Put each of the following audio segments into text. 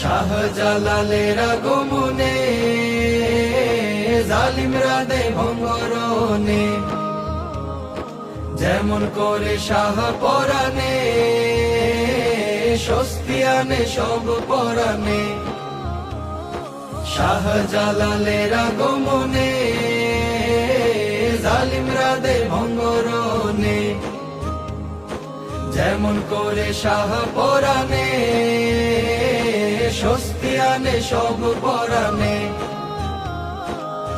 শাহজালালের আগমনে জালিমরা দেয় ভঙ্গরণে, যেমন করে শাহ পরাণে স্বস্তি আনে সব পরাণে। শাহজালালের আগমনে জালিমরা দেয় ভঙ্গরণে, যেমন করে শাহ পরাণে স্বস্তি আনে সব পরাণে।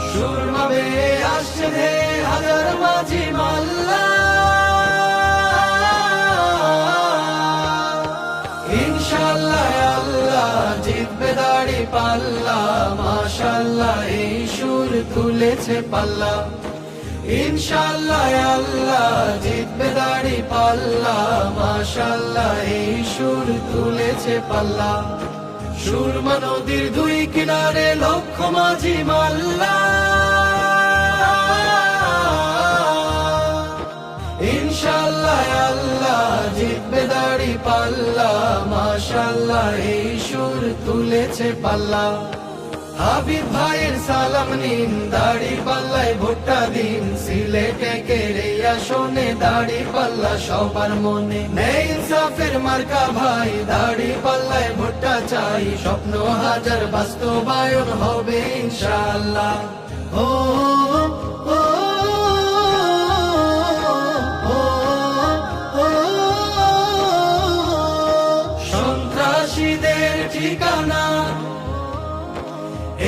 সুরমা বেয়ে আসছে রে হাজার মাঝি মাল্লা, ইনশাআল্লাহ আল্লাহ জিতবে দাড়ি পাল্লা। মাশাআল্লাহ এই সুর তুলেছে পাল্লা, ইনশাআল্লাহ আল্লাহ জিতবে দাড়ি পাল্লা। মাশাআল্লাহ এই সুর তুলেছে পাল্লা। সুরমা নদীর দুই কিনারে লক্ষ মাঝি মাল্লা, ইনশাআল্লাহ আল্লাহ জিতবে দাড়ি পাল্লা। মাশাআল্লাহ এই সুর তুলেছে পাল্লা। হাবিব ভাইয়ের সালাম নিন, দাড়ি পাল্লায় ভোটটা দিন। সিলেটে কেড়ে আসনে দাড়ি পাল্লা সবার মনে, নেই ইনসাফের মার্কা ভাই, দাড়ি পাল্লায় ভোটটা চাই। স্বপ্ন হাজার বাস্তবায়ন হবে ইনশাআল্লাহ। ও ও সন্ত্রাসীদের ঠিকানা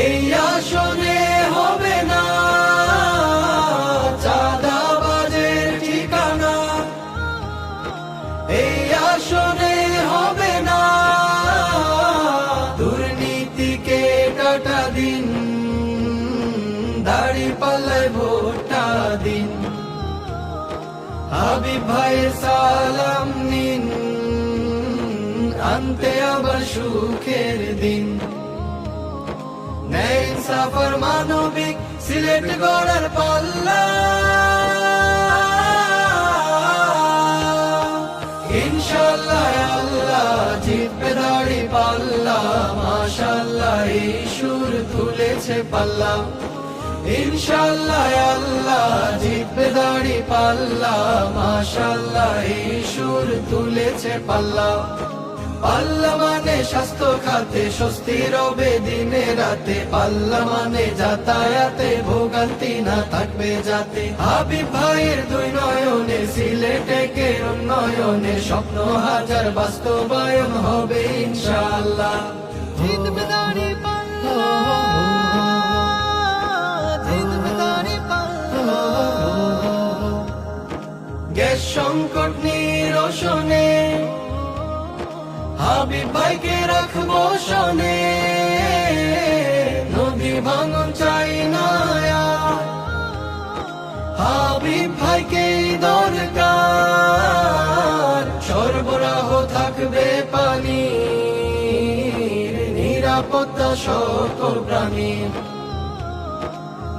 এই আসনে হবে না, চাঁদাবাজের ঠিকানা এই আসনে হবে না। দুর্নীতিকে টাটা দিন, দাড়ি পাল্লায় ভোটটা দিন। হাবিব ভাইয়ের সালাম নিন, আনতে আবার সুখের দিন। নেই ইনসাফের মানবিক সিলেট গড়ার পাল্লা, ইনশাআল্লাহ আল্লাহ জিতবে দাড়ি পাল্লা। মাশাআল্লাহ এই সুর তুলেছে পাল্লা, ইনশাআল্লাহ আল্লাহ জিতবে দাড়ি পাল্লা। মাশাআল্লাহ এই সুর তুলেছে পাল্লা। পাল্লা মানে স্বাস্থ্য খাতে স্বস্তি রবে দিনে রাতে, পাল্লা মানে যাতায়াতে ভোগান্তি না থাকবে যাতে। হাবিব ভাইয়ের দুই নয়নে সিলেটে কে উন্নয়নে স্বপ্ন হাজার বাস্তবায়ন হবে ইনশাআল্লাহ। জিতবে দাড়ি পাল্লা, জিতবে দাড়ি পাল্লা। গ্যাস সংকট নিরসনে হাবিব ভাইকে রাখবো শনে, নদী ভাঙন চাই না হাবিব ভাইকে দরকার। সরবরাহ থাকবে পানি, নিরাপত্তা সকল প্রাণীর।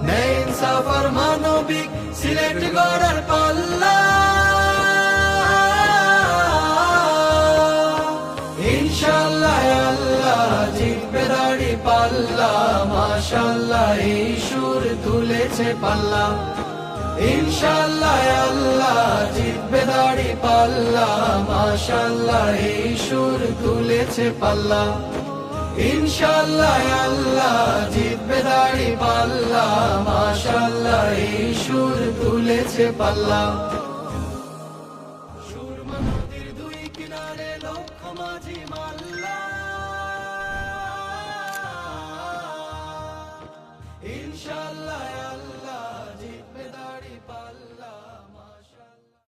নেই ইনসাফের মানবিক সিলেট গড়ার পাল্লা, ইনশাআল্লাহ আল্লাহ জিতবে দাড়ি পাল্লা। মাশাআল্লাহ এই সুর তুলেছে পাল্লা, ইনশাআল্লাহ আল্লাহ জিতবে দাড়ি পাল্লা। মাশাআল্লাহ এই সুর তুলেছে পাল্লা, ইনশাআল্লাহ আল্লাহ জিতবে দাড়ি পাল্লা। মাশাআল্লাহ এই সুর তুলেছে পাল্লা। সুরমা নদীর দুই কিনারে লক্ষ মাঝি মাল্লা।